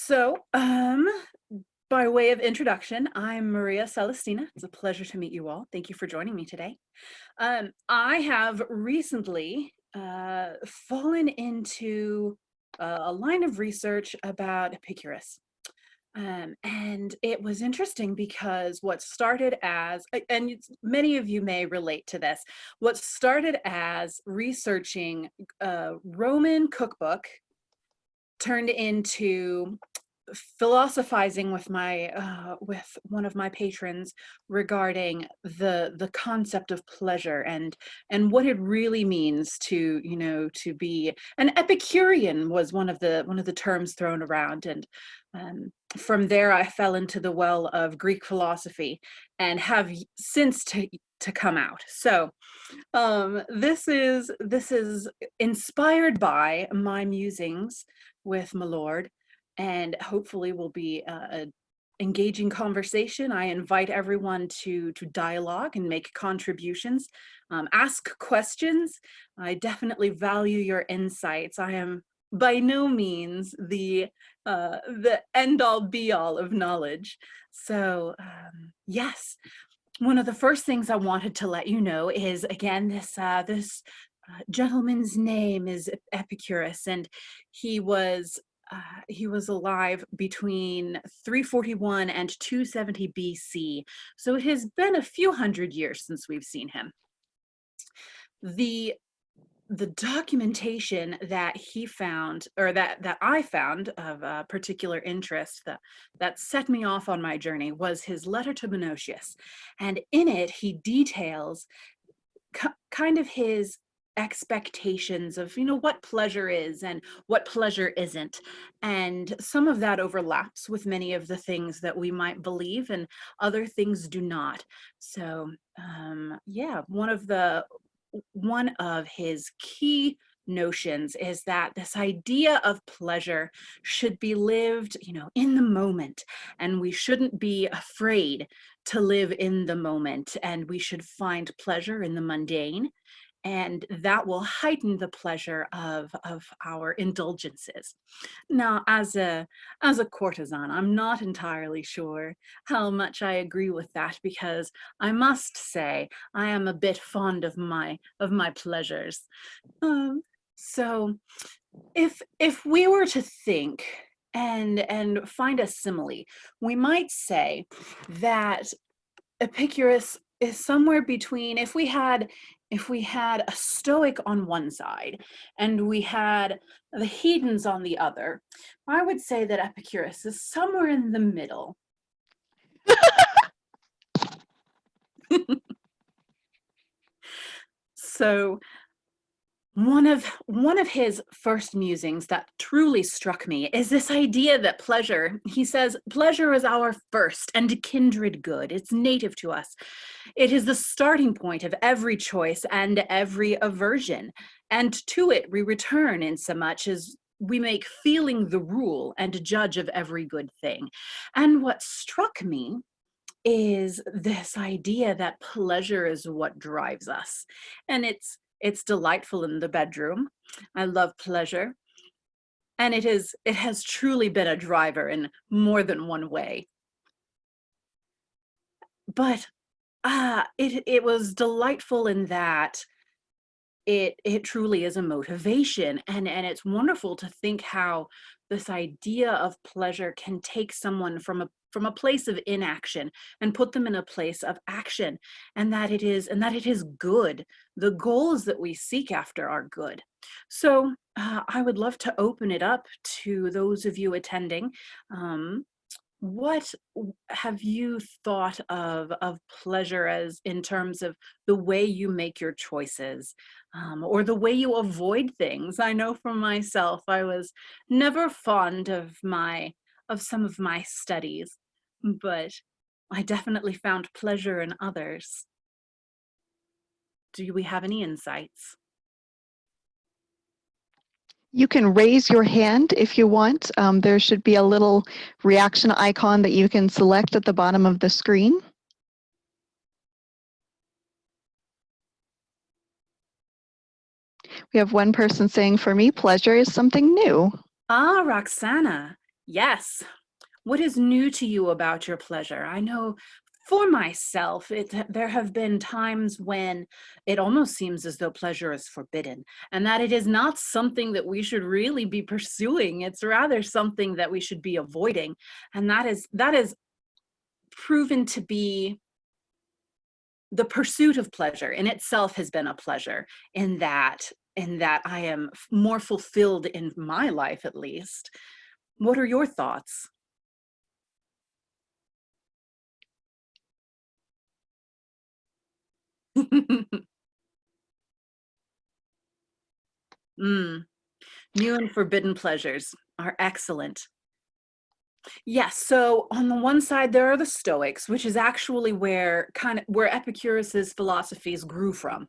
So, by way of introduction, I'm Maria Celestina. It's a pleasure to meet you all. Thank you for joining me today. I have recently fallen into a line of research about Epicurus. And it was interesting because what started as, and many of you may relate to this, what started as researching a Roman cookbook turned into philosophizing with my with one of my patrons regarding the concept of pleasure and what it really means to to be an Epicurean was one of the terms thrown around. And from there I fell into the well of Greek philosophy and have since to come out. So this is inspired by my musings with my lord, and hopefully will be a engaging conversation. I invite everyone to dialogue and make contributions, ask questions. I definitely value your insights. I am by no means the end all be all of knowledge. So yes, one of the first things I wanted to let you know is, again, this gentleman's name is Epicurus, and he was he was alive between 341 and 270 BC. So it has been a few hundred years since we've seen him. The the documentation that he found, or that I found of particular interest, that set me off on my journey, was his letter to Monosius. And in it, he details kind of his expectations of what pleasure is and what pleasure isn't, and some of that overlaps with many of the things that we might believe and other things do not. So yeah, one of his key notions is that this idea of pleasure should be lived, in the moment, and we shouldn't be afraid to live in the moment, and we should find pleasure in the mundane, and that will heighten the pleasure of our indulgences. Now, as a courtesan, I'm not entirely sure how much I agree with that, because I must say I am a bit fond of my pleasures. Um, so if we were to think and find a simile, we might say that Epicurus is somewhere between, if we had a Stoic on one side and we had the hedons on the other, I would say that Epicurus is somewhere in the middle. So one of his first musings that truly struck me is this idea that pleasure, he says, pleasure is our first and kindred good. It's native to us. It is the starting point of every choice and every aversion, and to it we return in so much as we make feeling the rule and judge of every good thing. And what struck me is this idea that pleasure is what drives us. And it's delightful in the bedroom. I love pleasure. And it has truly been a driver in more than one way. But it was delightful in that it truly is a motivation, and it's wonderful to think how this idea of pleasure can take someone from a place of inaction and put them in a place of action, and that it is good. The goals that we seek after are good. So I would love to open it up to those of you attending. Have you thought of pleasure as in terms of the way you make your choices, or the way you avoid things? I know for myself, I was never fond of some of my studies, but I definitely found pleasure in others. Do we have any insights? You can raise your hand if you want. There should be a little reaction icon that you can select at the bottom of the screen. We have one person saying, for me, pleasure is something new. Ah, Roxana, Yes. What is new to you about your pleasure? I know for myself, there have been times when it almost seems as though pleasure is forbidden and that it is not something that we should really be pursuing. It's rather something that we should be avoiding. And that is proven to be the pursuit of pleasure in itself has been a pleasure in that I am more fulfilled in my life at least. What are your thoughts? Mm. New and forbidden pleasures are excellent. Yes, so on the one side there are the Stoics, which is actually where Epicurus's philosophies grew from.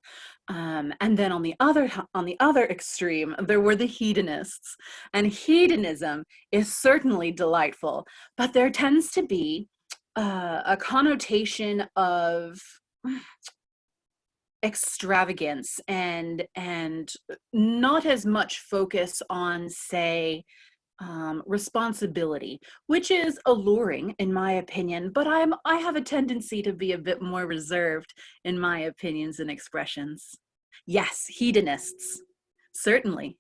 And then on the other extreme, there were the hedonists. And hedonism is certainly delightful, but there tends to be a connotation of extravagance and not as much focus on, say, responsibility, which is alluring in my opinion, but I have a tendency to be a bit more reserved in my opinions and expressions. Yes, hedonists, certainly.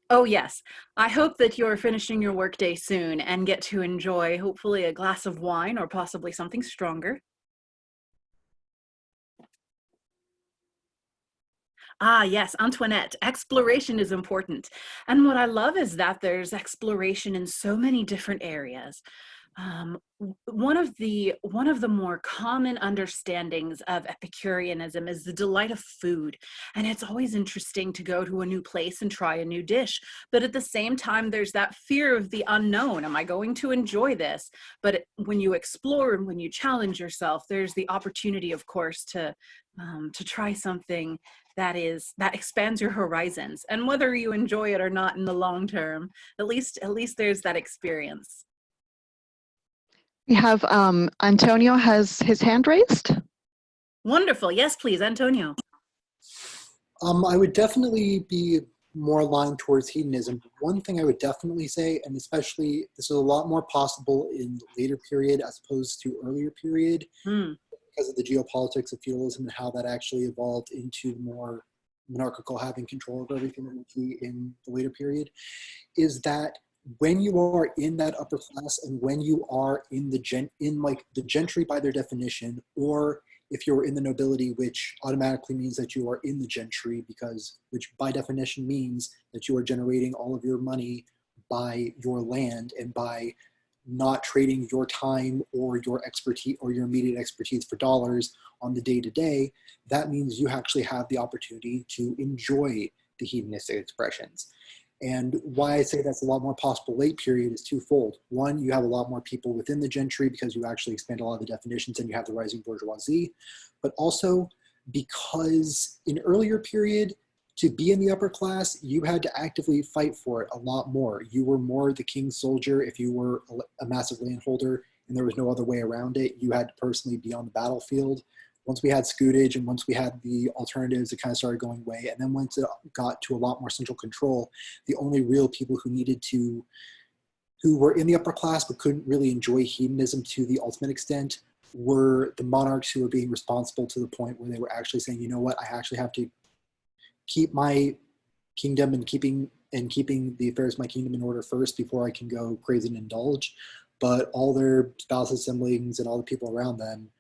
Oh yes, I hope that you're finishing your workday soon and get to enjoy hopefully a glass of wine or possibly something stronger. Ah, yes, Antoinette, exploration is important. And what I love is that there's exploration in so many different areas. One of the more common understandings of Epicureanism is the delight of food, and it's always interesting to go to a new place and try a new dish. But at the same time, there's that fear of the unknown. Am I going to enjoy this? But when you explore and when you challenge yourself, there's the opportunity, of course, to try something that expands your horizons. And whether you enjoy it or not in the long term, at least there's that experience. We have Antonio has his hand raised. Wonderful. Yes, please, Antonio. I would definitely be more aligned towards hedonism. One thing I would definitely say, and especially this is a lot more possible in the later period as opposed to earlier period, Hmm. because of the geopolitics of feudalism and how that actually evolved into more monarchical having control of everything that we see in the later period, is that when you are in that upper class and when you are in the gentry by their definition, or if you're in the nobility, which automatically means that you are in the gentry, because which by definition means that you are generating all of your money by your land and by not trading your time or your expertise or your immediate expertise for dollars on the day to day, that means you actually have the opportunity to enjoy the hedonistic expressions. And why I say that's a lot more possible late period is twofold. One, you have a lot more people within the gentry because you actually expand a lot of the definitions and you have the rising bourgeoisie, but also because in earlier period, to be in the upper class, you had to actively fight for it a lot more. You were more the king's soldier if you were a massive landholder and there was no other way around it. You had to personally be on the battlefield. Once we had scutage and once we had the alternatives, it kind of started going away. And then once it got to a lot more central control, the only real people who were in the upper class but couldn't really enjoy hedonism to the ultimate extent were the monarchs who were being responsible to the point where they were actually saying, you know what, I actually have to keep my kingdom and keeping the affairs of my kingdom in order first before I can go crazy and indulge. But all their spouses, siblings, and all the people around them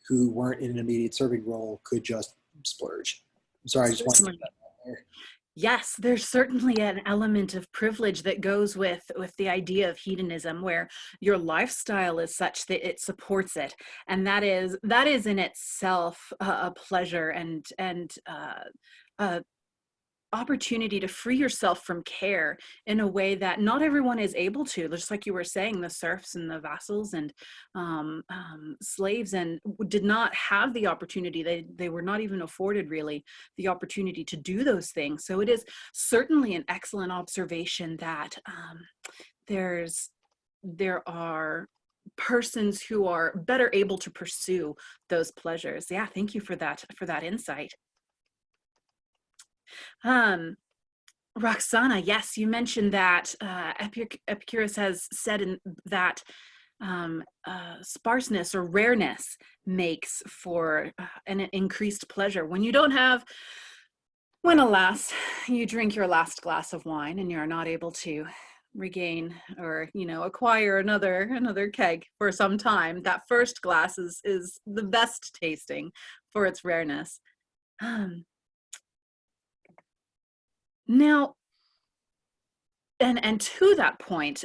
who weren't in an immediate serving role could just splurge. I'm sorry, I just wanted to get Certainly. that out there. Yes, there's certainly an element of privilege that goes with the idea of hedonism, where your lifestyle is such that it supports it, and that is in itself a pleasure and a opportunity to free yourself from care in a way that not everyone is able to, just like you were saying, the serfs and the vassals and slaves and did not have the opportunity, they were not even afforded really the opportunity to do those things. So it is certainly an excellent observation that there are persons who are better able to pursue those pleasures. Yeah, thank you for that insight. um Roxana, yes, you mentioned that Epicurus has said that sparseness or rareness makes for an increased pleasure. When you don't have, when alas, you drink your last glass of wine and you're not able to regain or acquire another keg for some time, that first glass is the best tasting for its rareness. Now, and to that point,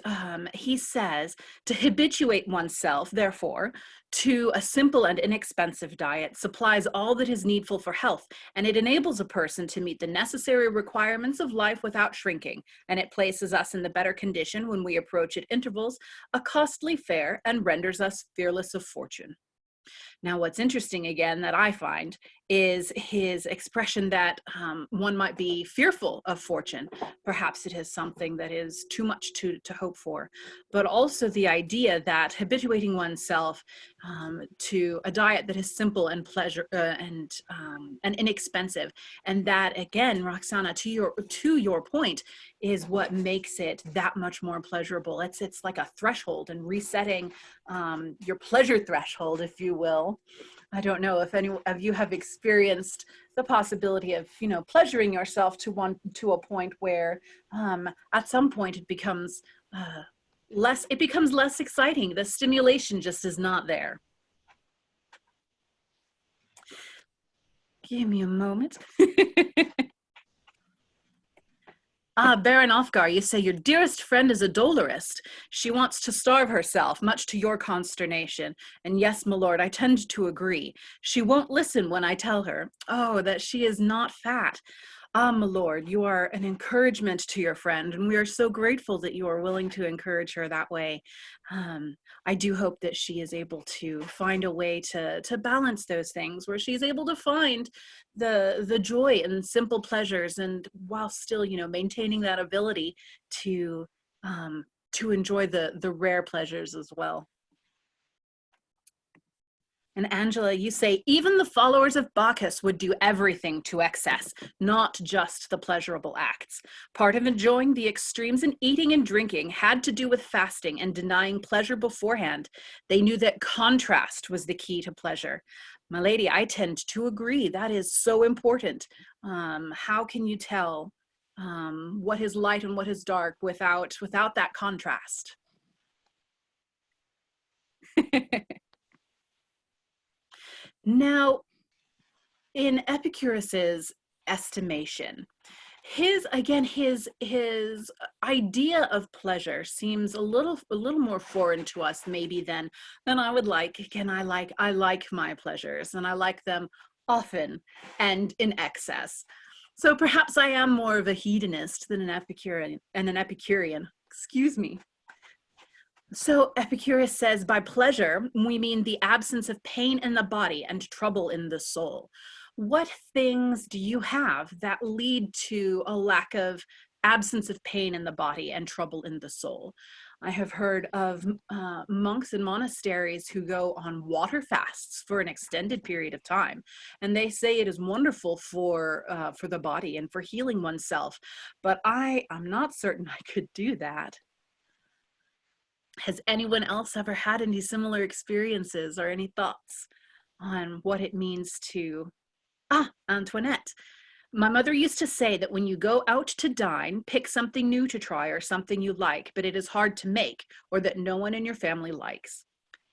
he says to habituate oneself, therefore, to a simple and inexpensive diet supplies all that is needful for health, and it enables a person to meet the necessary requirements of life without shrinking, and it places us in the better condition when we approach at intervals a costly fare and renders us fearless of fortune. Now, what's interesting again that I find is his expression that one might be fearful of fortune. Perhaps it is something that is too much to hope for, but also the idea that habituating oneself to a diet that is simple and and inexpensive, and that again, Roxana, to your point, is what makes it that much more pleasurable. It's like a threshold, and resetting your pleasure threshold, if you will. I don't know if any of you have experienced the possibility of, pleasuring yourself to a point where at some point it becomes less exciting. The stimulation just is not there. Give me a moment. Baron Ofgar, you say your dearest friend is a dolorist. She wants to starve herself, much to your consternation. And yes, my lord, I tend to agree. She won't listen when I tell her, oh, that she is not fat. Ah, my lord, you are an encouragement to your friend, and we are so grateful that you are willing to encourage her that way. I do hope that she is able to find a way to balance those things, where she's able to find the joy in simple pleasures, and while still, maintaining that ability to enjoy the rare pleasures as well. And Angela, you say, even the followers of Bacchus would do everything to excess, not just the pleasurable acts. Part of enjoying the extremes in eating and drinking had to do with fasting and denying pleasure beforehand. They knew that contrast was the key to pleasure. My lady, I tend to agree. That is so important. How can you tell what is light and what is dark without that contrast? Now, in Epicurus's estimation, his idea of pleasure seems a little more foreign to us maybe than I would like. Again, I like my pleasures, and I like them often and in excess. So perhaps I am more of a hedonist than an Epicurean. Excuse me. So Epicurus says, by pleasure, we mean the absence of pain in the body and trouble in the soul. What things do you have that lead to a lack of absence of pain in the body and trouble in the soul? I have heard of monks in monasteries who go on water fasts for an extended period of time, and they say it is wonderful for the body and for healing oneself. But I'm not certain I could do that. Has anyone else ever had any similar experiences or any thoughts on what it means to... Antoinette. My mother used to say that when you go out to dine, pick something new to try or something you like, but it is hard to make or that no one in your family likes.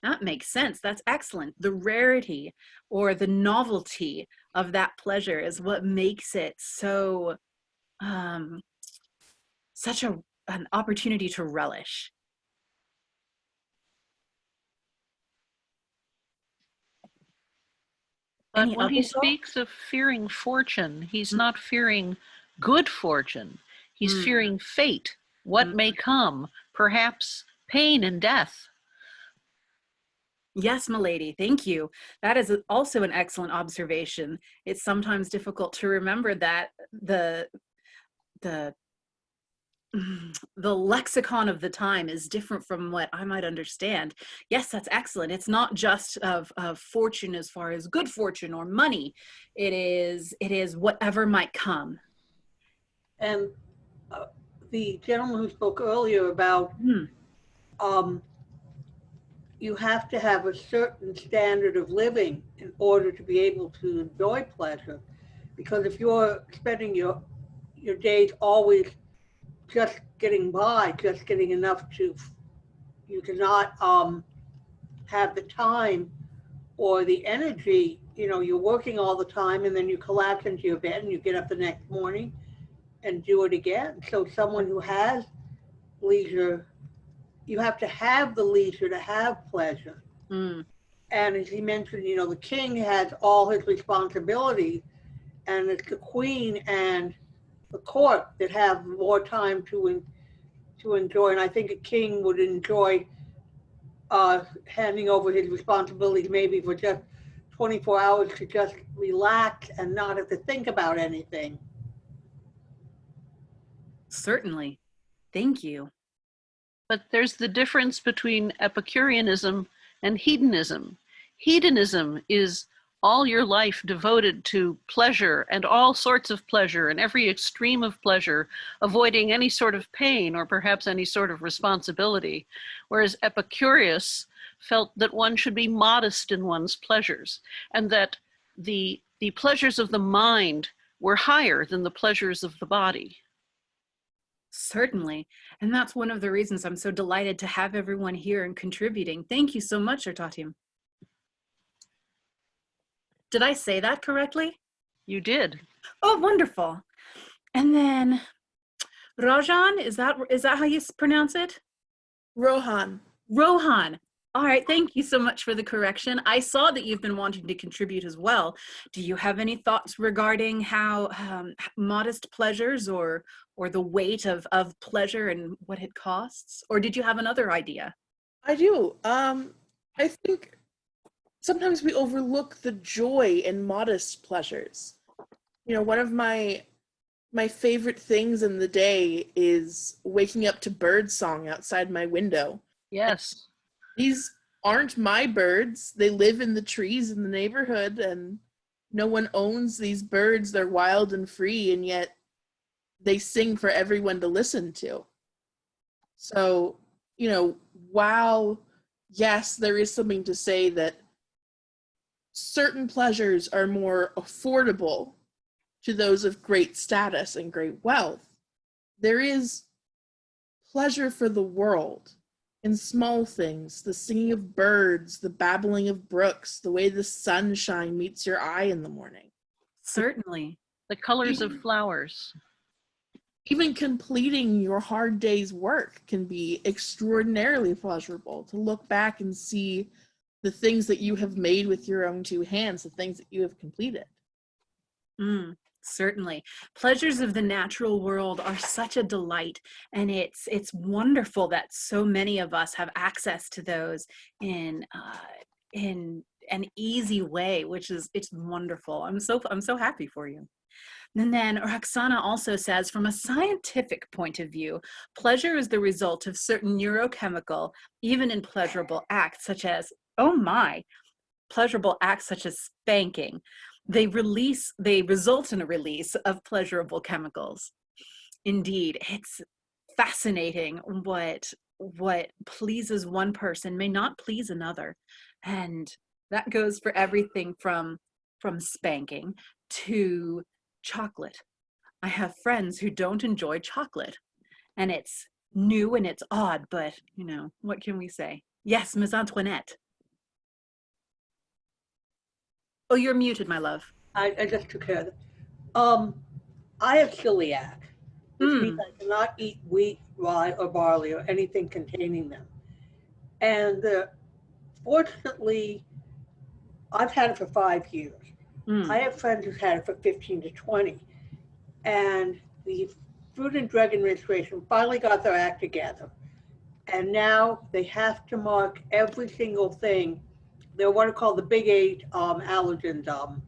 That makes sense. That's excellent. The rarity or the novelty of that pleasure is what makes it so such an opportunity to relish. But when he speaks of fearing fortune, he's not fearing good fortune. He's fearing fate, what may come, perhaps pain and death. Yes, milady, thank you. That is also an excellent observation. It's sometimes difficult to remember that the lexicon of the time is different from what I might understand. Yes, that's excellent. It's not just of fortune as far as good fortune or money. It is whatever might come. And the gentleman who spoke earlier about Hmm. You have to have a certain standard of living in order to be able to enjoy pleasure. Because if you're spending your days always just getting by, just getting enough to, you cannot have the time or the energy. You know, you're working all the time and then you collapse into your bed and you get up the next morning and do it again. So someone who has leisure, you have to have the leisure to have pleasure. Mm. And as he mentioned, you know, the king has all his responsibilities, and it's the queen and the court that have more time to enjoy. And I think a king would enjoy handing over his responsibilities maybe for just 24 hours to just relax and not have to think about anything. Certainly. Thank you. But there's the difference between Epicureanism and hedonism. Hedonism is all your life devoted to pleasure and all sorts of pleasure and every extreme of pleasure, avoiding any sort of pain or perhaps any sort of responsibility. Whereas Epicurus felt that one should be modest in one's pleasures and that the pleasures of the mind were higher than the pleasures of the body. Certainly. And that's one of the reasons I'm so delighted to have everyone here and contributing. Thank you so much, Ertatim. Did I say that correctly? You did. Oh, wonderful. And then Rajan, is that how you pronounce it? Rohan. Rohan. All right, thank you so much for the correction. I saw that you've been wanting to contribute as well. Do you have any thoughts regarding how modest pleasures or the weight of pleasure and what it costs? Or did you have another idea? I do. I think sometimes we overlook the joy in modest pleasures. You know, one of my favorite things in the day is waking up to bird song outside my window. Yes. These aren't my birds. They live in the trees in the neighborhood and no one owns these birds. They're wild and free, and yet they sing for everyone to listen to. So, you know, while yes, there is something to say that certain pleasures are more affordable to those of great status and great wealth, there is pleasure for the world in small things, the singing of birds, the babbling of brooks, the way the sunshine meets your eye in the morning. Certainly. The colors of flowers. Even completing your hard day's work can be extraordinarily pleasurable, to look back and see the things that you have made with your own two hands, the things that you have completed. Certainly. Pleasures of the natural world are such a delight, and it's wonderful that so many of us have access to those in an easy way, it's wonderful. I'm so happy for you. And then Roxana also says, from a scientific point of view, pleasure is the result of certain neurochemical, even in pleasurable acts such as, pleasurable acts such as spanking. They result in a release of pleasurable chemicals. Indeed, it's fascinating what pleases one person may not please another. And that goes for everything from spanking to chocolate. I have friends who don't enjoy chocolate, and it's new and it's odd, but you know, what can we say? Yes, Ms. Antoinette. Oh, you're muted, my love. I just took care of it. I have celiac, which means I cannot eat wheat, rye, or barley, or anything containing them. And fortunately, I've had it for 5 years. I have friends who've had it for 15 to 20. And the Food and Drug Administration finally got their act together. And now they have to mark every single thing. They're what are called the big 8 allergens,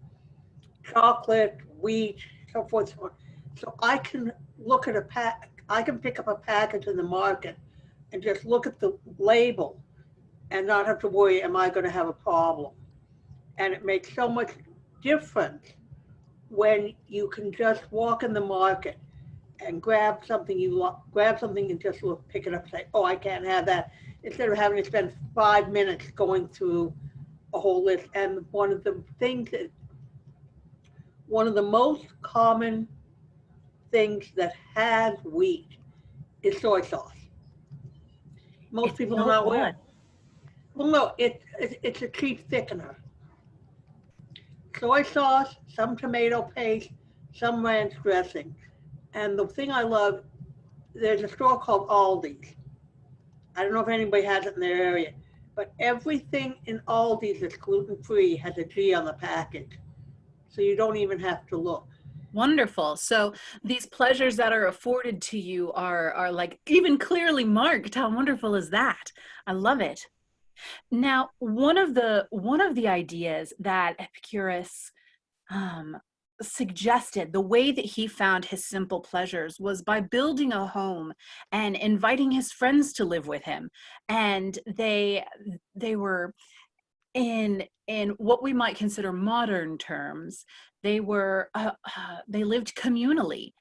chocolate, wheat, so forth, so on. So I can look at I can pick up a package in the market and just look at the label and not have to worry, am I going to have a problem? And it makes so much difference when you can just walk in the market and grab something grab something and just look, pick it up and say, oh, I can't have that, instead of having to spend 5 minutes going through a whole list. And one of the things that, one of the most common things that has wheat is soy sauce. Most It's people are so not aware. odd. Well, no, it's a cheap thickener. Soy sauce, some tomato paste, some ranch dressing. And the thing I love, there's a store called Aldi's. I don't know if anybody has it in their area, but everything in Aldi's that's gluten-free has a G on the package. So you don't even have to look. Wonderful. So these pleasures that are afforded to you are like even clearly marked. How wonderful is that? I love it. Now, one of the ideas that Epicurus suggested, the way that he found his simple pleasures was by building a home and inviting his friends to live with him. And they were in what we might consider modern terms, they lived communally.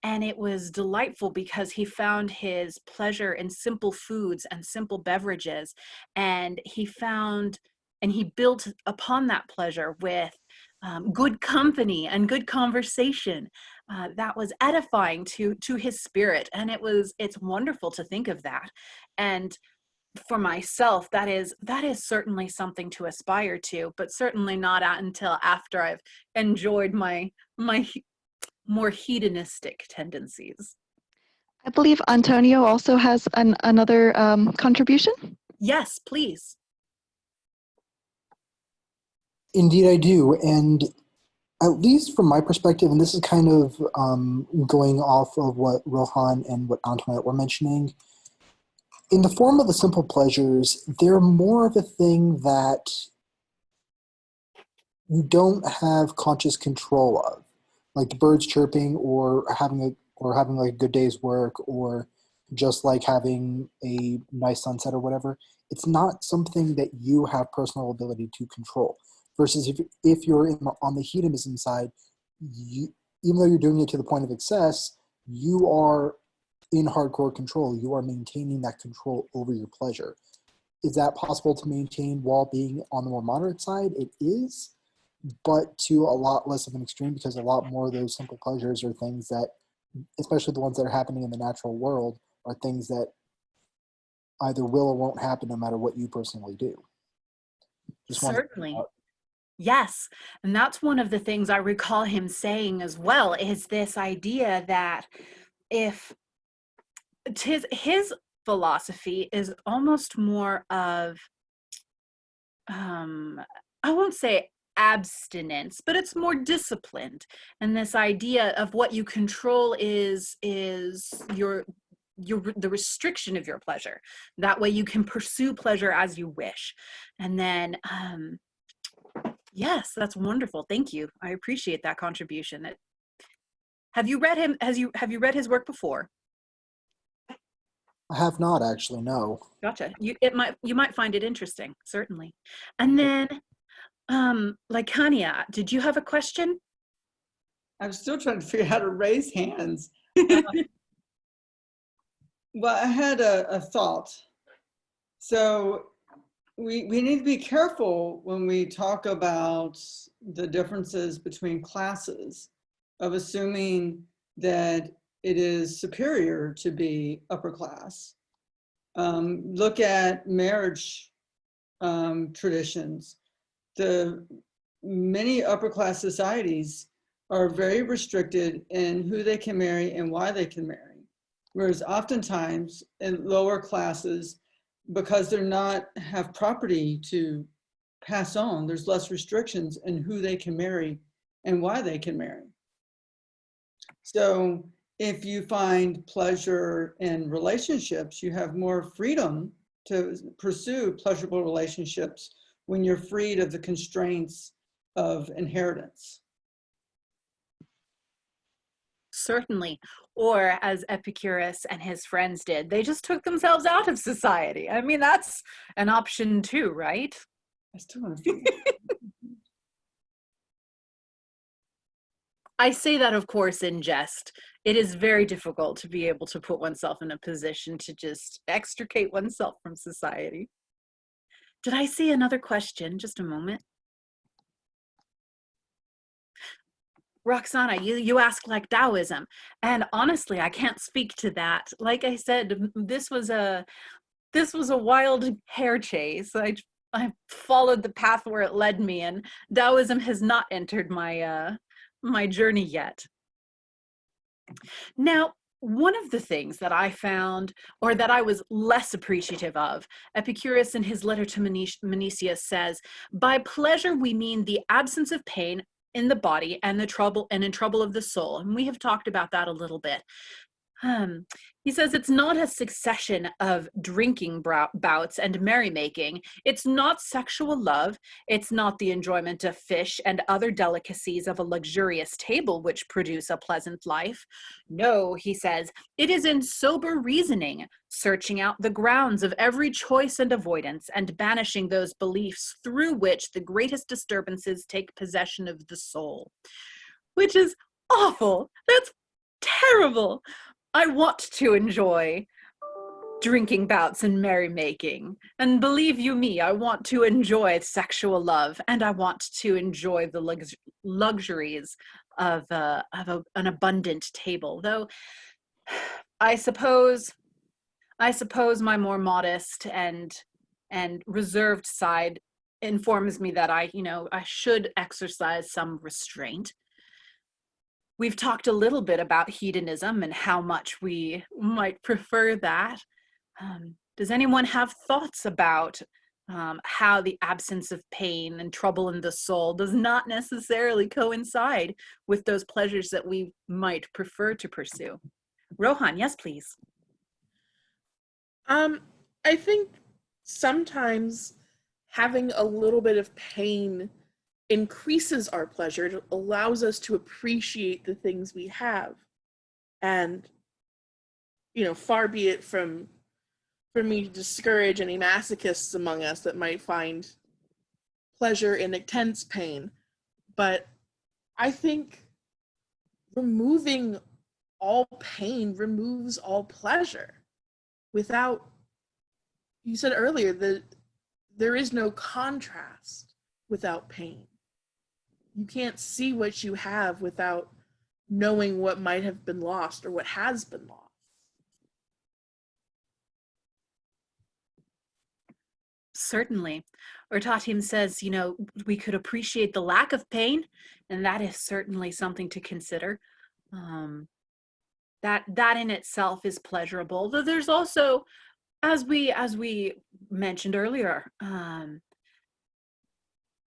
And it was delightful because he found his pleasure in simple foods and simple beverages. And he built upon that pleasure with good company and good conversation that was edifying to his spirit. And it's wonderful to think of that. And for myself, that is certainly something to aspire to, but certainly not until after I've enjoyed my more hedonistic tendencies. I believe Antonio also has another contribution. Yes, please. Indeed, I do. And at least from my perspective, and this is kind of going off of what Rohan and what Antoinette were mentioning, in the form of the simple pleasures, they're more of a thing that you don't have conscious control of, like the birds chirping, or having like a good day's work, or just like having a nice sunset or whatever. It's not something that you have personal ability to control. Versus if you're on the hedonism side, even though you're doing it to the point of excess, you are in hardcore control. You are maintaining that control over your pleasure. Is that possible to maintain while being on the more moderate side? It is, but to a lot less of an extreme, because a lot more of those simple pleasures are things that, especially the ones that are happening in the natural world, are things that either will or won't happen no matter what you personally do. Certainly. Yes. And that's one of the things I recall him saying as well, is this idea that if his philosophy is almost more of I won't say abstinence, but it's more disciplined. And this idea of what you control is the restriction of your pleasure. That way you can pursue pleasure as you wish. And then yes, that's wonderful. Thank you. I appreciate that contribution. Have you read him? Have you read his work before? I have not actually, no. Gotcha. You might find it interesting, certainly. And then, Kania, did you have a question? I'm still trying to figure out how to raise hands. Well, I had a thought. So we need to be careful when we talk about the differences between classes, of assuming that it is superior to be upper class. Look at marriage traditions. The many upper class societies are very restricted in who they can marry and why they can marry. Whereas oftentimes in lower classes, because they're not have property to pass on, there's less restrictions in who they can marry and why they can marry. So if you find pleasure in relationships, you have more freedom to pursue pleasurable relationships when you're freed of the constraints of inheritance. Certainly. Or as Epicurus and his friends did, they just took themselves out of society. I mean, that's an option too, right? I still want to figure I say that, of course, in jest. it is very difficult to be able to put oneself in a position to just extricate oneself from society. Did I see another question? Just a moment. Roxana, you asked like Taoism, and honestly, I can't speak to that. Like I said, this was a wild hair chase. I followed the path where it led me, and Taoism has not entered my my journey yet. Now, one of the things that I found, or that I was less appreciative of, Epicurus in his letter to Menicius says, by pleasure we mean the absence of pain in the body and in trouble of the soul. And we have talked about that a little bit. He says it's not a succession of drinking bouts and merrymaking. It's not sexual love. It's not the enjoyment of fish and other delicacies of a luxurious table which produce a pleasant life. No, he says, it is in sober reasoning, searching out the grounds of every choice and avoidance, and banishing those beliefs through which the greatest disturbances take possession of the soul. Which is awful. That's terrible. I want to enjoy drinking bouts and merrymaking. And believe you me, I want to enjoy sexual love, and I want to enjoy the luxuries of an abundant table. Though I suppose my more modest and reserved side informs me that I should exercise some restraint. We've talked a little bit about hedonism and how much we might prefer that. Does anyone have thoughts about how the absence of pain and trouble in the soul does not necessarily coincide with those pleasures that we might prefer to pursue? Rohan, yes, please. I think sometimes having a little bit of pain increases our pleasure. It allows us to appreciate the things we have. And, far be it from me to discourage any masochists among us that might find pleasure in intense pain. But I think removing all pain removes all pleasure. Without, you said earlier that there is no contrast without pain. You can't see what you have without knowing what might have been lost or what has been lost. Certainly. Urtatim says, we could appreciate the lack of pain, and that is certainly something to consider. That in itself is pleasurable. Though there's also, as we mentioned earlier,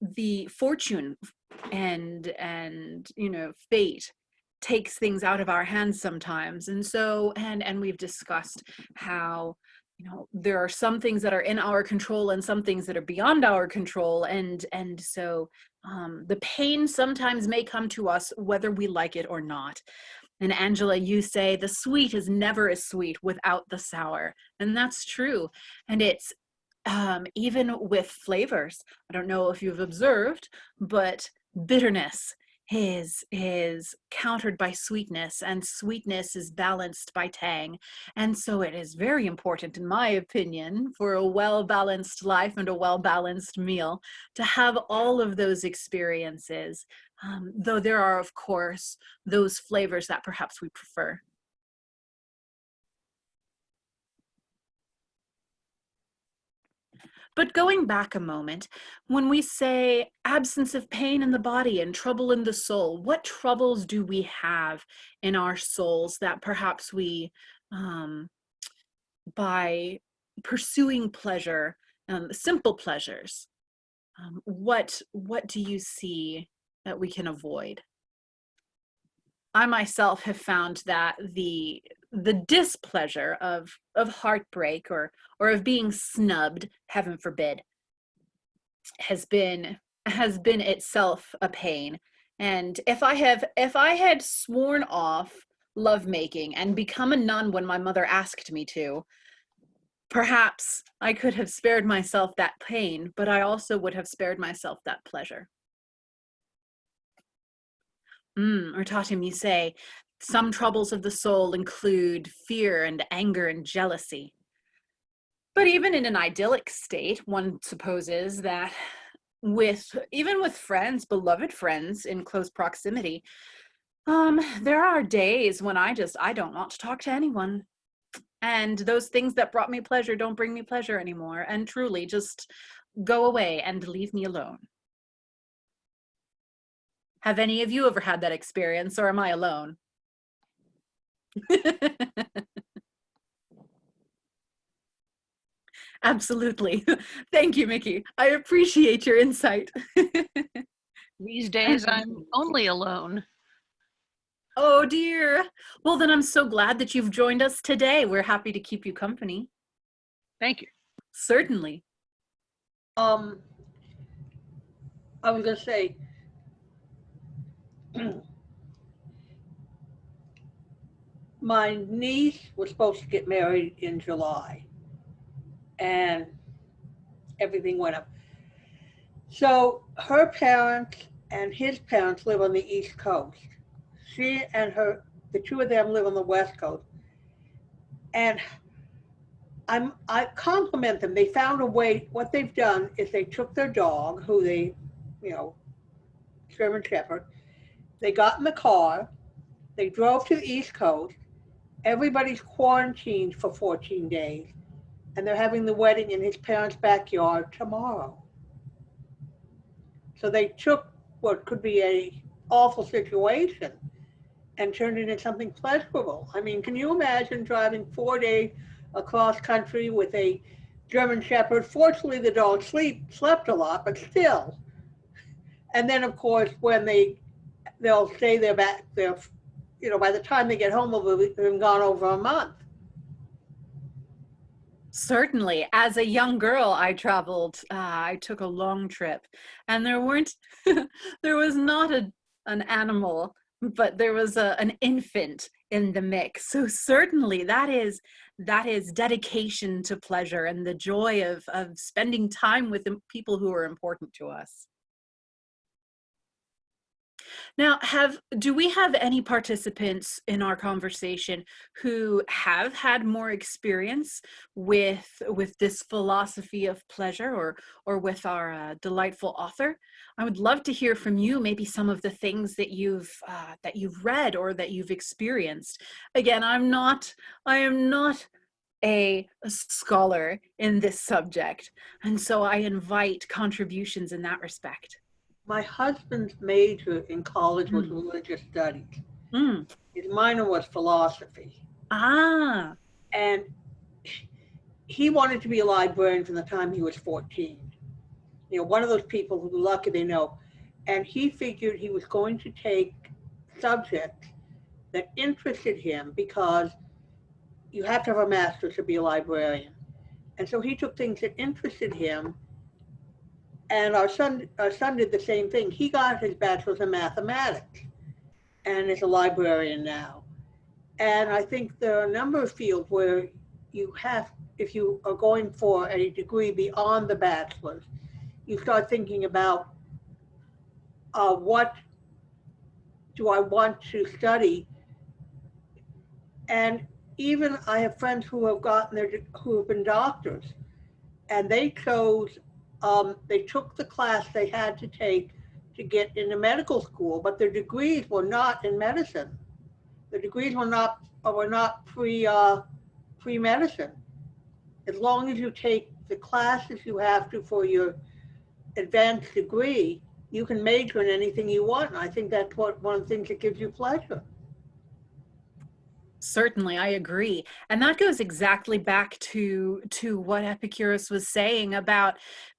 the fortune and fate takes things out of our hands sometimes. And so, and we've discussed how, there are some things that are in our control and some things that are beyond our control. And so the pain sometimes may come to us whether we like it or not. And Angela, you say the sweet is never as sweet without the sour. And that's true. And it's even with flavors. I don't know if you've observed, but bitterness is countered by sweetness, and sweetness is balanced by tang. And so it is very important, in my opinion, for a well-balanced life and a well-balanced meal to have all of those experiences, though there are, of course, those flavors that perhaps we prefer. But going back a moment, when we say absence of pain in the body and trouble in the soul, what troubles do we have in our souls that perhaps we, by pursuing pleasure, simple pleasures, what do you see that we can avoid? I myself have found that the displeasure of heartbreak or of being snubbed, heaven forbid, has been itself a pain. And if I had sworn off lovemaking and become a nun when my mother asked me to, perhaps I could have spared myself that pain, but I also would have spared myself that pleasure. Or Tatim, you say, Some troubles of the soul include fear and anger and jealousy. But even in an idyllic state, one supposes that even with friends, beloved friends in close proximity, there are days when I don't want to talk to anyone. And those things that brought me pleasure don't bring me pleasure anymore. And truly just go away and leave me alone. Have any of you ever had that experience, or am I alone? Absolutely. Thank you, Mickey. I appreciate your insight. These days, I'm only alone. Oh dear. Well, then I'm so glad that you've joined us today. We're happy to keep you company. Thank you. Certainly. I was gonna say, my niece was supposed to get married in July, and everything went up. So her parents and his parents live on the East Coast. She and the two of them live on the West Coast. And I compliment them. They found a way. What they've done is they took their dog, who they, German Shepherd. They got in the car. They drove to the East Coast. Everybody's quarantined for 14 days. And they're having the wedding in his parents' backyard tomorrow. So they took what could be a awful situation and turned it into something pleasurable. I mean, can you imagine driving 4 days across country with a German Shepherd? Fortunately, the dog slept a lot, but still. And then, of course, when they'll stay there back there, by the time they get home, it'll be gone over a month. Certainly. As a young girl, I traveled, I took a long trip, and there was not an animal, but there was an infant in the mix. So certainly that is dedication to pleasure and the joy of spending time with the people who are important to us. Now, do we have any participants in our conversation who have had more experience with this philosophy of pleasure, or with our delightful author? I would love to hear from you, maybe some of the things that you've read or that you've experienced. Again, I am not a scholar in this subject, and so I invite contributions in that respect. My husband's major in college was religious studies. His minor was philosophy. Ah. And he wanted to be a librarian from the time he was 14. One of those people who are lucky they know. And he figured he was going to take subjects that interested him, because you have to have a master's to be a librarian. And so he took things that interested him. And our son did the same thing. He got his bachelor's in mathematics and is a librarian now. And I think there are a number of fields where if you are going for a degree beyond the bachelor's, you start thinking about what do I want to study? And even I have friends who have been doctors, and they took the class they had to take to get into medical school, but their degrees were not in medicine. The degrees were not pre-medicine. As long as you take the classes you have to for your advanced degree, you can major in anything you want. And I think that's one of the things that gives you pleasure. Certainly, I agree. And that goes exactly back to what Epicurus was saying about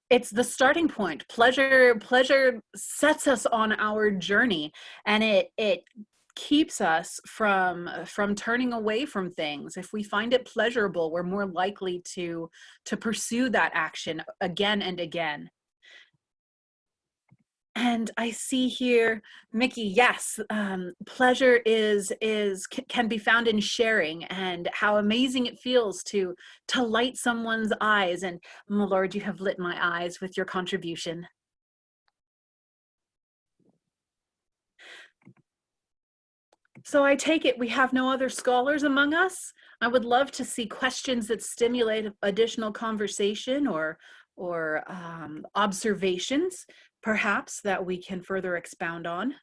it's the starting point. Pleasure sets us on our journey, and it keeps us from turning away from things. If we find it pleasurable, we're more likely to pursue that action again and again. And I see here, Mickey, yes, pleasure can be found in sharing, and how amazing it feels to light someone's eyes. And my Lord, you have lit my eyes with your contribution. So I take it we have no other scholars among us. I would love to see questions that stimulate additional conversation or observations, perhaps, that we can further expound on.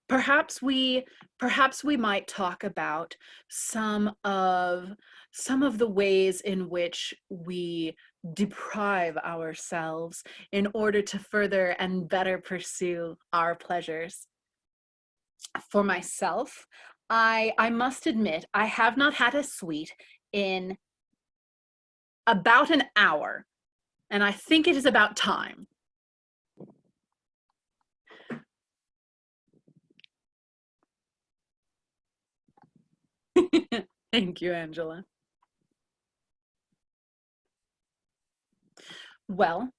Perhaps we might talk about some of the ways in which we deprive ourselves in order to further and better pursue our pleasures. For myself, I must admit I have not had a sweet in about an hour, and I think it is about time. Thank you, Angela. Well,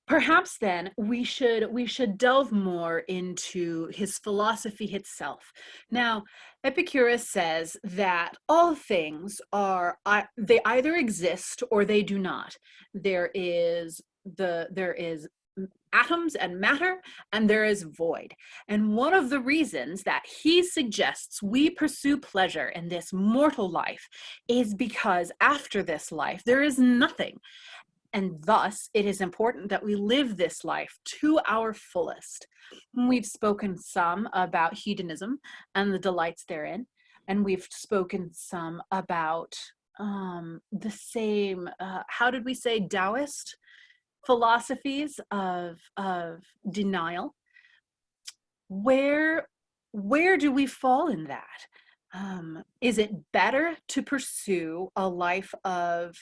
perhaps then we should delve more into his philosophy itself. Now, Epicurus says that all things are they either exist or they do not. There is atoms and matter, and there is void. And one of the reasons that he suggests we pursue pleasure in this mortal life is because after this life there is nothing. And thus, it is important that we live this life to our fullest. We've spoken some about hedonism and the delights therein, and we've spoken some about the same, how did we say, Taoist philosophies of denial. Where do we fall in that? Is it better to pursue a life of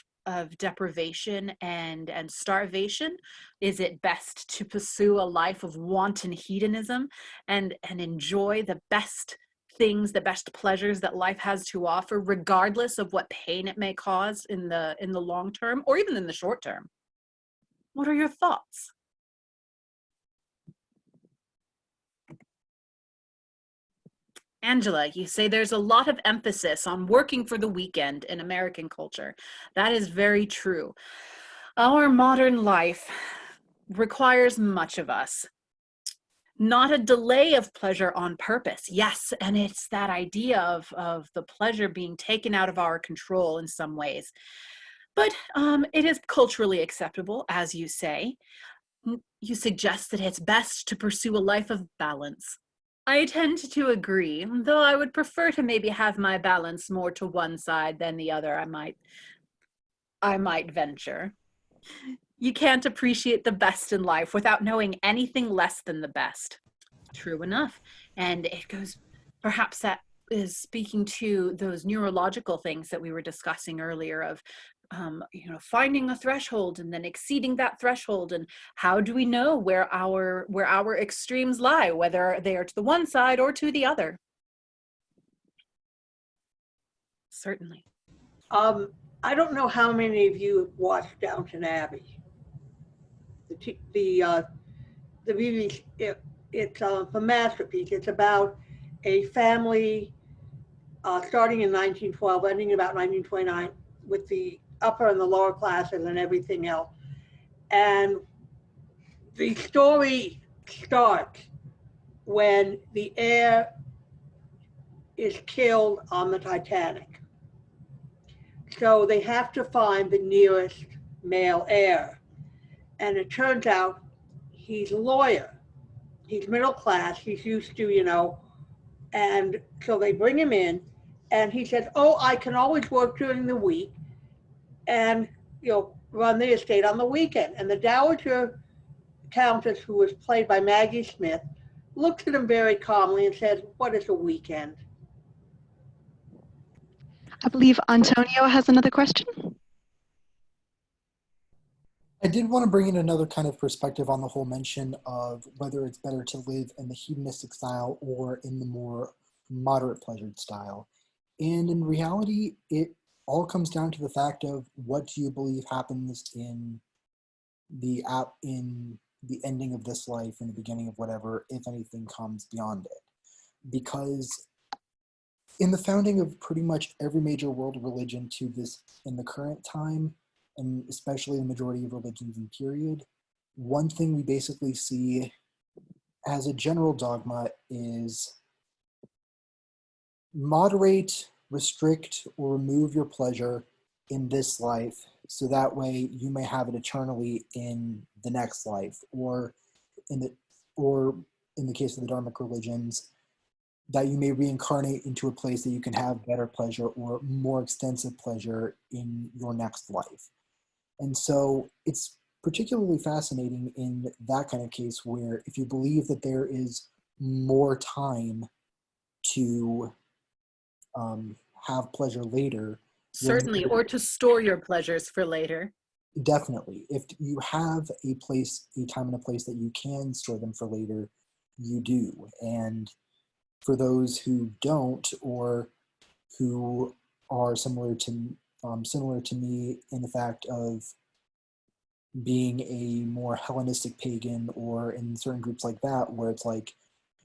deprivation and starvation? Is it best to pursue a life of wanton hedonism and enjoy the best things, the best pleasures that life has to offer, regardless of what pain it may cause in the long term or even in the short term? What are your thoughts? Angela, you say there's a lot of emphasis on working for the weekend in American culture. That is very true. Our modern life requires much of us. Not a delay of pleasure on purpose. Yes, and it's that idea of the pleasure being taken out of our control in some ways. But it is culturally acceptable, as you say. You suggest that it's best to pursue a life of balance. I tend to agree, though I would prefer to maybe have my balance more to one side than the other, I might venture. You can't appreciate the best in life without knowing anything less than the best. True enough. And it goes, perhaps that is speaking to those neurological things that we were discussing earlier of, finding a threshold and then exceeding that threshold. And how do we know where our extremes lie, whether they are to the one side or to the other? Certainly. I don't know how many of you have watched Downton Abbey. The BBC, it's a masterpiece. It's about a family starting in 1912, ending about 1929, with the upper and the lower classes and everything else. And the story starts when the heir is killed on the Titanic. So they have to find the nearest male heir. And it turns out he's a lawyer. He's middle class. He's used to, and so they bring him in and he says, oh, I can always work during the week and, run the estate on the weekend. And the Dowager Countess, who was played by Maggie Smith, looks at him very calmly and says, what is a weekend? I believe Antonio has another question. I did want to bring in another kind of perspective on the whole mention of whether it's better to live in the hedonistic style or in the more moderate pleasured style. And in reality, it all comes down to the fact of what do you believe happens in the ending of this life and the beginning of whatever, if anything, comes beyond it. Because in the founding of pretty much every major world religion to this in the current time, and especially the majority of religions in period, one thing we basically see as a general dogma is moderate, restrict, or remove your pleasure in this life so that way you may have it eternally in the next life, or in the case of the Dharmic religions, that you may reincarnate into a place that you can have better pleasure or more extensive pleasure in your next life. And so it's particularly fascinating in that kind of case where if you believe that there is more time to have pleasure later, Certainly, or to store your pleasures for later. definitely. If you have a time and a place that you can store them for later, you do. And for those who don't, or who are similar to me in the fact of being a more Hellenistic pagan, or in certain groups like that, where it's like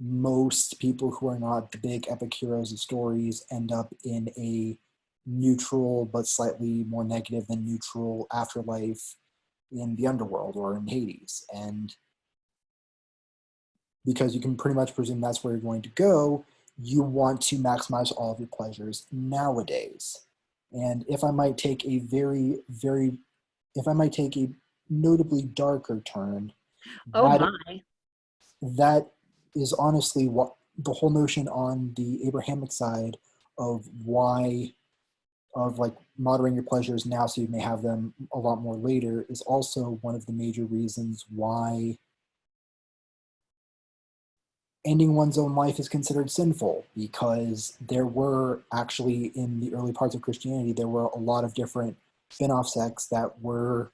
most people who are not the big Epicurus of stories end up in a neutral but slightly more negative than neutral afterlife in the underworld or in Hades. And because you can pretty much presume that's where you're going to go, you want to maximize all of your pleasures nowadays. And if I might take a notably darker turn, Oh my. that is honestly what the whole notion on the Abrahamic side of like moderating your pleasures now so you may have them a lot more later is also one of the major reasons why ending one's own life is considered sinful, because there were actually, in the early parts of Christianity, there were a lot of different spin-off sects who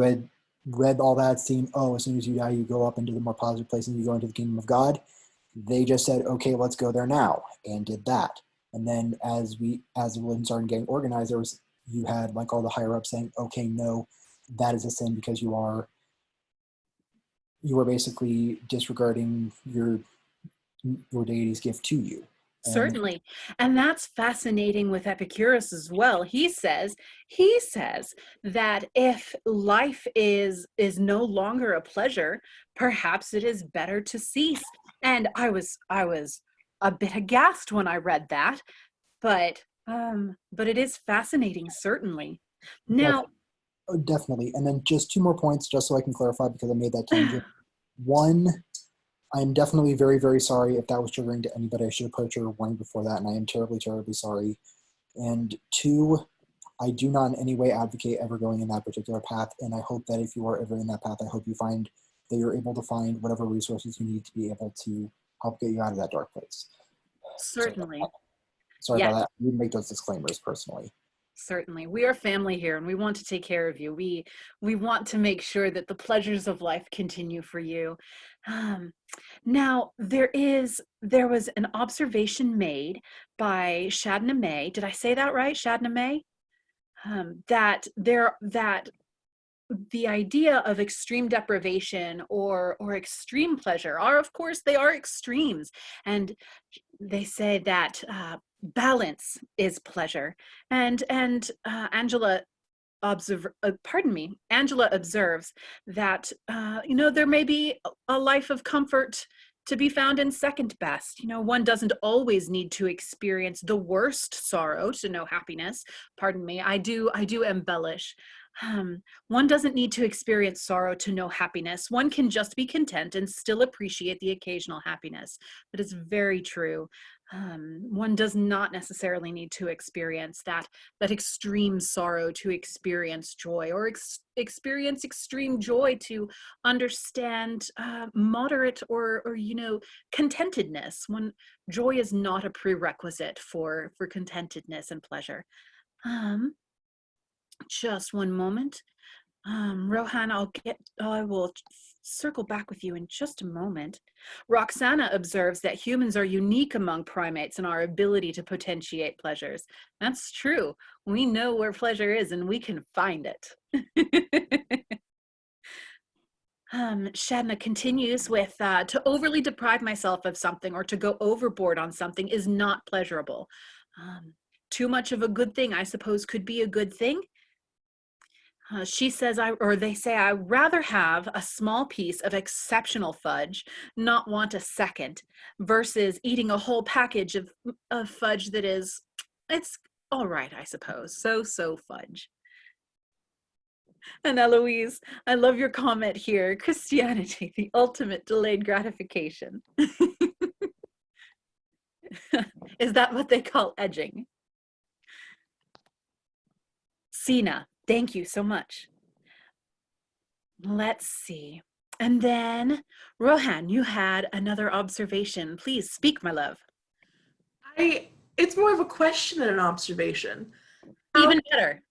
had read all that, seen, oh, as soon as you die, you go up into the more positive place and you go into the kingdom of God. They just said, okay, let's go there now, and did that. And then as the religion started getting organized, you had like all the higher ups saying, okay, no, that is a sin because you are basically disregarding your deity's gift to you. Certainly. And that's fascinating with Epicurus as well. He says that if life is no longer a pleasure, perhaps it is better to cease. And I was a bit aghast when I read that, but it is fascinating, certainly. Now, Definitely. And then just two more points, just so I can clarify, because I made that tangent. One, I'm definitely very, very sorry if that was triggering to anybody. I should have put your warning before that, and I am terribly, terribly sorry. And two, I do not in any way advocate ever going in that particular path, and I hope that if you are ever in that path, I hope you find that you're able to find whatever resources you need to be able to help get you out of that dark place. certainly. Sorry Yes. about that. We make those disclaimers personally. Certainly. We are family here and we want to take care of you. We want to make sure that the pleasures of life continue for you. Now, there was an observation made by Shadna May. Did I say that right? Shadna May? That the idea of extreme deprivation or extreme pleasure are, of course, they are extremes. And they say that balance is pleasure. And Angela observes that there may be a life of comfort to be found in second best. One doesn't always need to experience the worst sorrow to know happiness. Pardon me, I do embellish. One doesn't need to experience sorrow to know happiness. One can just be content and still appreciate the occasional happiness. That is very true. One does not necessarily need to experience that extreme sorrow to experience joy, or experience extreme joy to understand moderate or contentedness. Joy is not a prerequisite for contentedness and pleasure. Just one moment. Rohan, I will circle back with you in just a moment. Roxana observes that humans are unique among primates in our ability to potentiate pleasures. That's true. We know where pleasure is and we can find it. Shadna continues with, to overly deprive myself of something or to go overboard on something is not pleasurable. Too much of a good thing, I suppose, could be a good thing. She says, or they say, I'd rather have a small piece of exceptional fudge, not want a second, versus eating a whole package of fudge that is, it's all right, I suppose. So fudge. And Eloise, I love your comment here. Christianity, the ultimate delayed gratification. Is that what they call edging? Sina, thank you so much. Let's see. And then, Rohan, you had another observation. Please speak, my love. It's more of a question than an observation. Even better.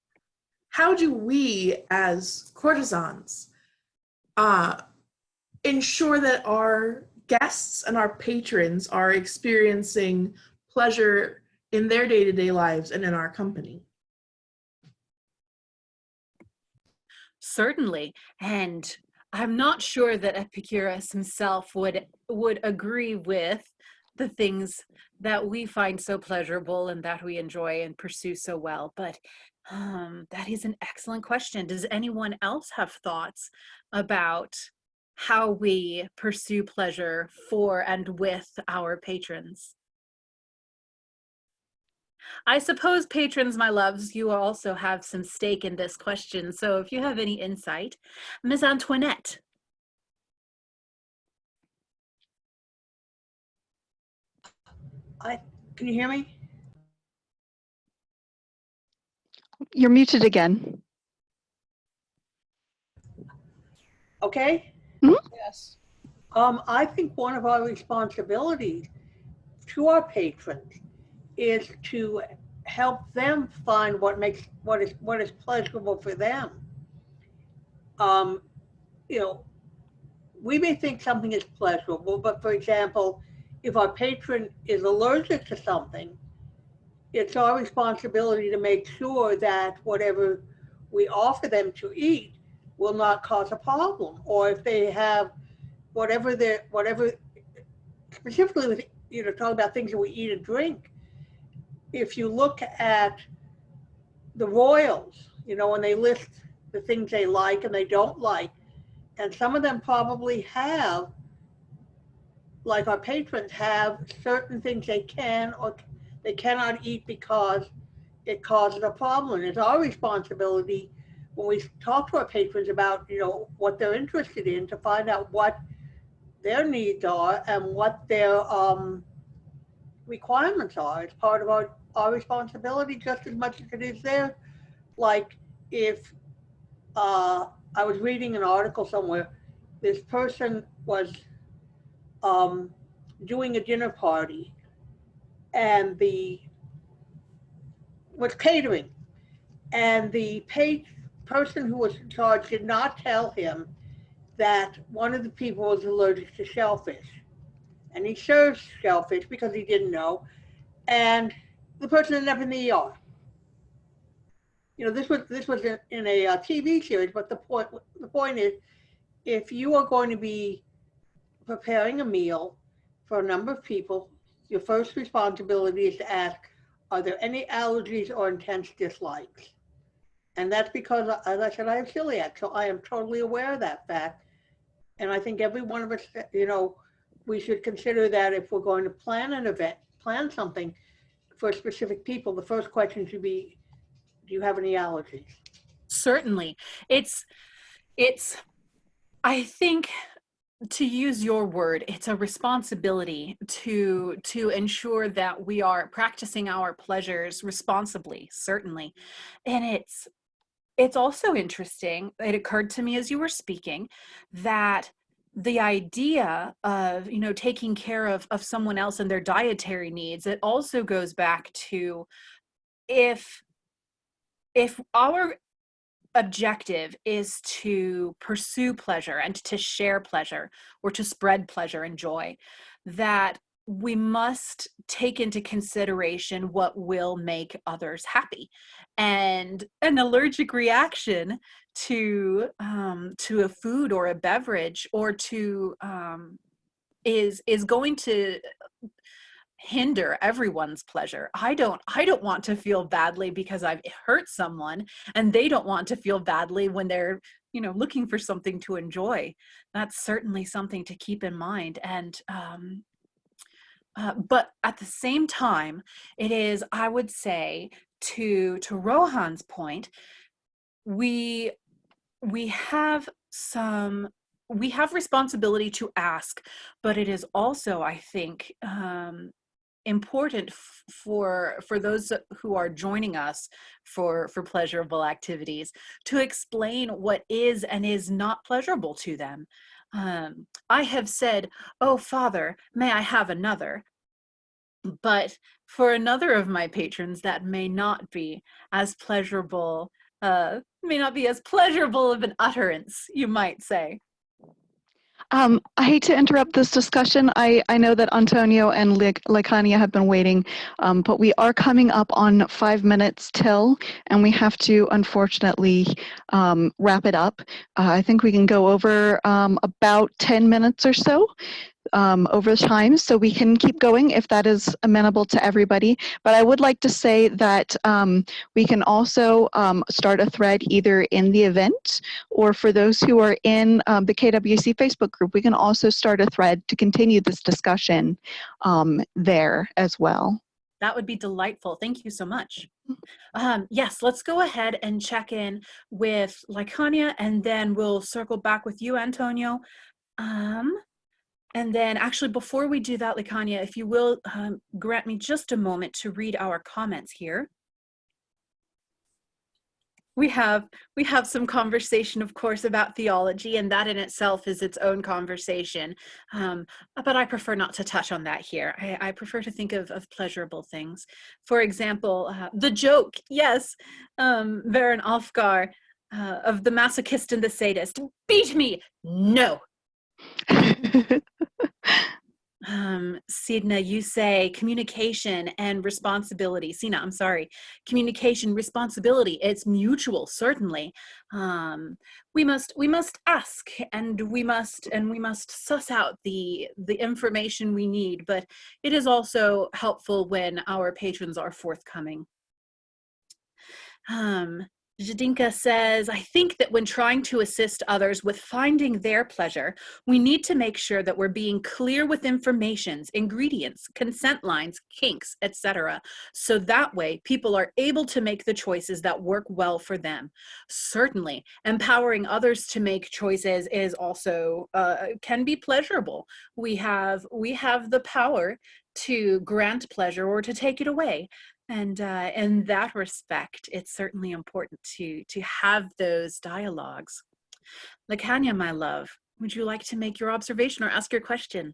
How do we as courtesans ensure that our guests and our patrons are experiencing pleasure in their day-to-day lives and in our company? Certainly. And I'm not sure that Epicurus himself would agree with the things that we find so pleasurable and that we enjoy and pursue so well. But that is an excellent question. Does anyone else have thoughts about how we pursue pleasure for and with our patrons? I suppose, patrons, my loves, you also have some stake in this question. So if you have any insight, Ms. Antoinette. Can you hear me? You're muted again. Okay. Yes. I think one of our responsibilities to our patrons is to help them find what is pleasurable for them. You know, we may think something is pleasurable, but for example, if our patron is allergic to something, it's our responsibility to make sure that whatever we offer them to eat will not cause a problem. Or if they have whatever, specifically with, talking about things that we eat and drink, if you look at the royals, when they list the things they like and they don't like, and some of them probably have, like our patrons have, certain things they can or they cannot eat because it causes a problem. And it's our responsibility when we talk to our patrons about, what they're interested in, to find out what their needs are and what their requirements are. It's part of our responsibility just as much as it is theirs. Like if I was reading an article somewhere, this person was doing a dinner party and was catering, and the person who was in charge did not tell him that one of the people was allergic to shellfish, and he served shellfish because he didn't know, and the person ended up in the ER. This was in a TV series, but the point is, if you are going to be preparing a meal for a number of people, your first responsibility is to ask, are there any allergies or intense dislikes? And that's because, as I said, I have celiac, so I am totally aware of that fact. And I think every one of us, we should consider that if we're going to plan an event, plan something for specific people, the first question should be, do you have any allergies? Certainly. It's, I think, to use your word, it's a responsibility to ensure that we are practicing our pleasures responsibly, certainly. And it's also interesting, it occurred to me as you were speaking, that the idea of, taking care of someone else and their dietary needs, it also goes back to, if our objective is to pursue pleasure and to share pleasure or to spread pleasure and joy, that we must take into consideration what will make others happy. And an allergic reaction to a food or a beverage or to is going to hinder everyone's pleasure. I don't want to feel badly because I've hurt someone, and they don't want to feel badly when they're, looking for something to enjoy. That's certainly something to keep in mind. And but at the same time, it is, I would say, to Rohan's point, we have responsibility to ask, but it is also, I think, important for those who are joining us for pleasurable activities to explain what is and is not pleasurable to them. I have said, "Oh, Father, may I have another?" But for another of my patrons, that may not be as pleasurable, of an utterance, you might say. I hate to interrupt this discussion. I know that Antonio and Lacania have been waiting, but we are coming up on 5 minutes till, and we have to, unfortunately, wrap it up. I think we can go over about 10 minutes or so over time, so we can keep going if that is amenable to everybody. But I would like to say that we can also start a thread either in the event, or for those who are in the KWC Facebook group, we can also start a thread to continue this discussion there as well. That would be delightful. Thank you so much. Yes, let's go ahead and check in with Lacania, and then we'll circle back with you, Antonio. And then actually, before we do that, Lacania, if you will grant me just a moment to read our comments here. We have some conversation, of course, about theology, and that in itself is its own conversation. But I prefer not to touch on that here. I prefer to think of pleasurable things. For example, the joke, yes, Baron Alfgar, of the masochist and the sadist. Beat me! No! Sidna, you say communication and responsibility. Sina, I'm sorry. Communication, responsibility. It's mutual, certainly. We must ask, and we must suss out the information we need. But it is also helpful when our patrons are forthcoming. Jadinka says, I think that when trying to assist others with finding their pleasure, we need to make sure that we're being clear with informations, ingredients, consent lines, kinks, etc. So that way people are able to make the choices that work well for them. Certainly, empowering others to make choices is also, can be pleasurable. We have the power to grant pleasure or to take it away. And in that respect, it's certainly important to have those dialogues. Lacania, my love, would you like to make your observation or ask your question?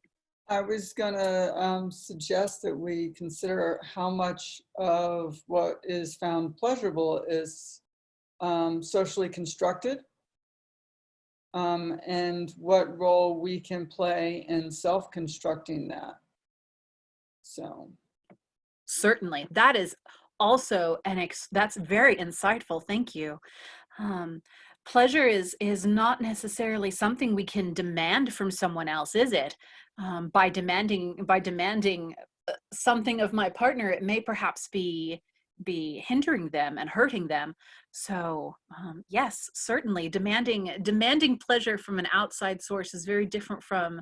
I was going to suggest that we consider how much of what is found pleasurable is socially constructed, and what role we can play in self-constructing that. So. Certainly. That is also that's very insightful. Thank you. Pleasure is not necessarily something we can demand from someone else, is it? By demanding something of my partner, it may perhaps be hindering them and hurting them. So yes, certainly demanding pleasure from an outside source is very different from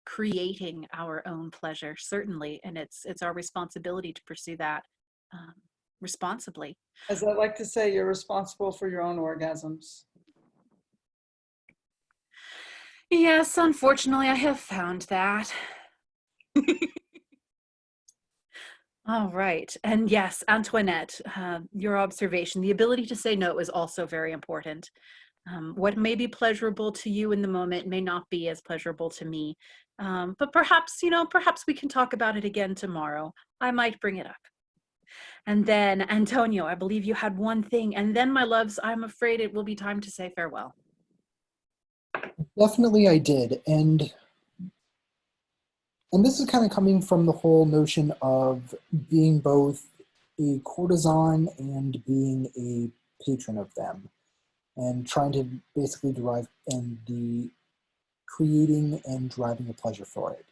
creating our own pleasure, certainly, and it's our responsibility to pursue that responsibly. As I like to say, you're responsible for your own orgasms. Yes, unfortunately, I have found that. All right, and yes, Antoinette, your observation, the ability to say no is also very important. What may be pleasurable to you in the moment may not be as pleasurable to me. But perhaps we can talk about it again tomorrow. I might bring it up. And then, Antonio, I believe you had one thing. And then, my loves, I'm afraid it will be time to say farewell. Definitely I did. And this is kind of coming from the whole notion of being both a courtesan and being a patron of them, and trying to basically derive and the creating and driving a pleasure for it.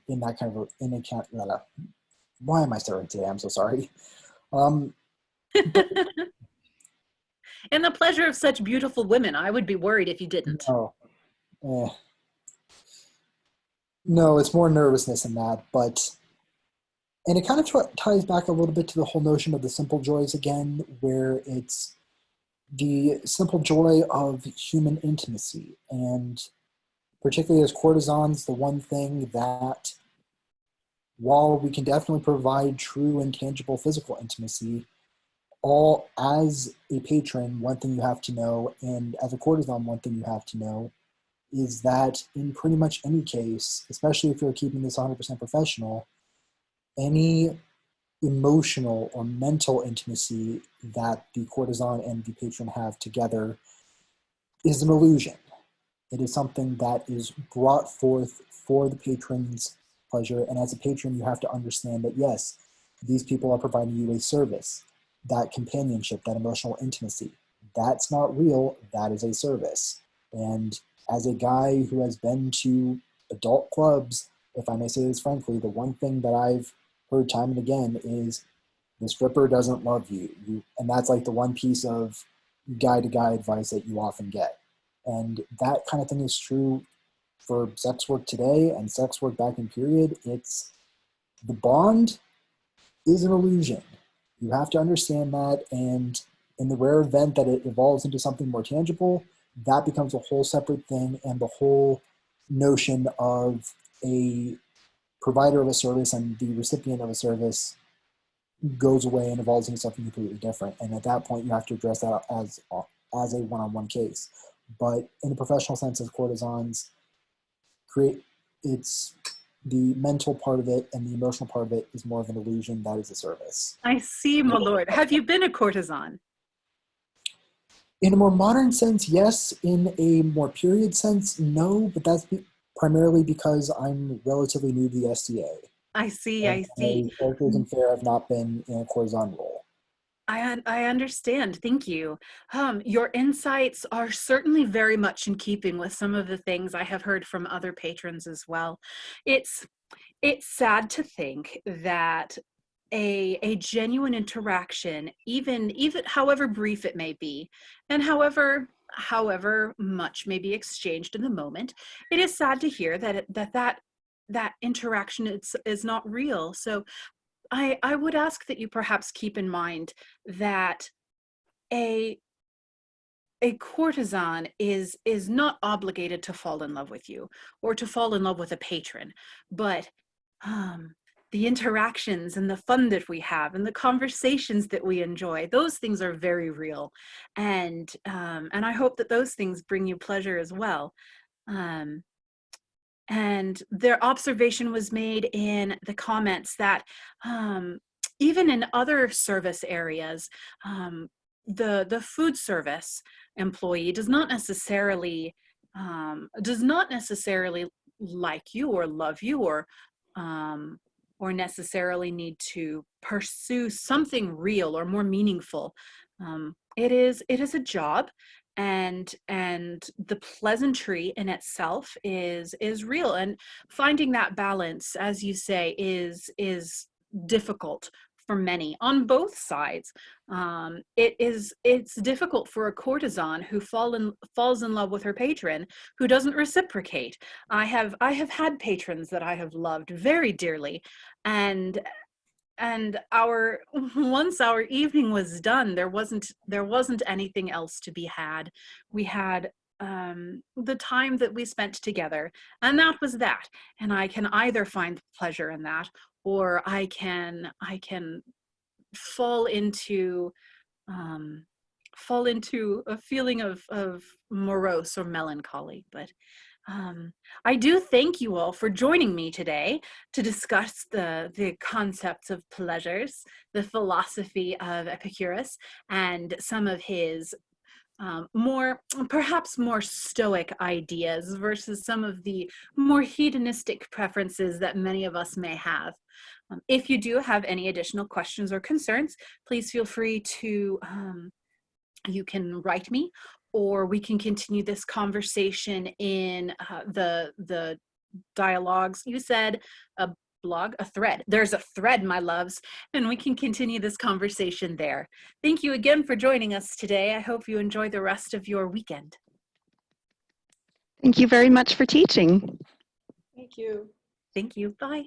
in that kind of in account. Why am I starting today? I'm so sorry. But And the pleasure of such beautiful women. I would be worried if you didn't. no, no, it's more nervousness than that. And it kind of ties back a little bit to the whole notion of the simple joys again, where it's the simple joy of human intimacy. And particularly as courtesans, the one thing that, while we can definitely provide true and tangible physical intimacy, all as a patron, one thing you have to know, and as a courtesan, one thing you have to know, is that in pretty much any case, especially if you're keeping this 100% professional, any emotional or mental intimacy that the courtesan and the patron have together is an illusion. It is something that is brought forth for the patron's pleasure, and as a patron, you have to understand that yes, these people are providing you a service. That companionship, that emotional intimacy, that's not real, that is a service. And as a guy who has been to adult clubs, if I may say this frankly, the one thing that I've heard time and again is the stripper doesn't love you. And that's like the one piece of guy-to-guy advice that you often get. And that kind of thing is true for sex work today and sex work back in period. It's the bond is an illusion. You have to understand that, and in the rare event that it evolves into something more tangible, that becomes a whole separate thing, and the whole notion of a provider of a service and the recipient of a service goes away and evolves into something completely different. And at that point, you have to address that as a one-on-one case. But in a professional sense, as courtesans, it's the mental part of it and the emotional part of it is more of an illusion. That is a service. I see, my lord. Have you been a courtesan? In a more modern sense, yes. In a more period sense, no. But that's primarily because I'm relatively new to the STA. I see, And I see. characters in fair have not been in a courtesan role. I understand. Thank you. Your insights are certainly very much in keeping with some of the things I have heard from other patrons as well. It's sad to think that a genuine interaction, even however brief it may be, and however much may be exchanged in the moment, it is sad to hear that interaction is not real. So I would ask that you perhaps keep in mind that a courtesan is not obligated to fall in love with you or to fall in love with a patron, but the interactions and the fun that we have and the conversations that we enjoy, those things are very real, and I hope that those things bring you pleasure as well. And their observation was made in the comments that even in other service areas, the food service employee does not necessarily like you or love you or necessarily need to pursue something real or more meaningful. It is a job, and the pleasantry in itself is real, and finding that balance, as you say, is difficult for many on both sides. It's difficult for a courtesan who falls in love with her patron who doesn't reciprocate. I have had patrons that I have loved very dearly, and once our evening was done, there wasn't anything else to be had. We had the time that we spent together, and that was that. And I can either find pleasure in that, or I can fall into a feeling of morose or melancholy. But I do thank you all for joining me today to discuss the concepts of pleasures, the philosophy of Epicurus, and some of his perhaps more stoic ideas versus some of the more hedonistic preferences that many of us may have. If you do have any additional questions or concerns, please feel free to you can write me, or we can continue this conversation in the dialogues. You said a blog, a thread. There's a thread, my loves, and we can continue this conversation there. Thank you again for joining us today. I hope you enjoy the rest of your weekend. Thank you very much for teaching. Thank you. Thank you. Bye.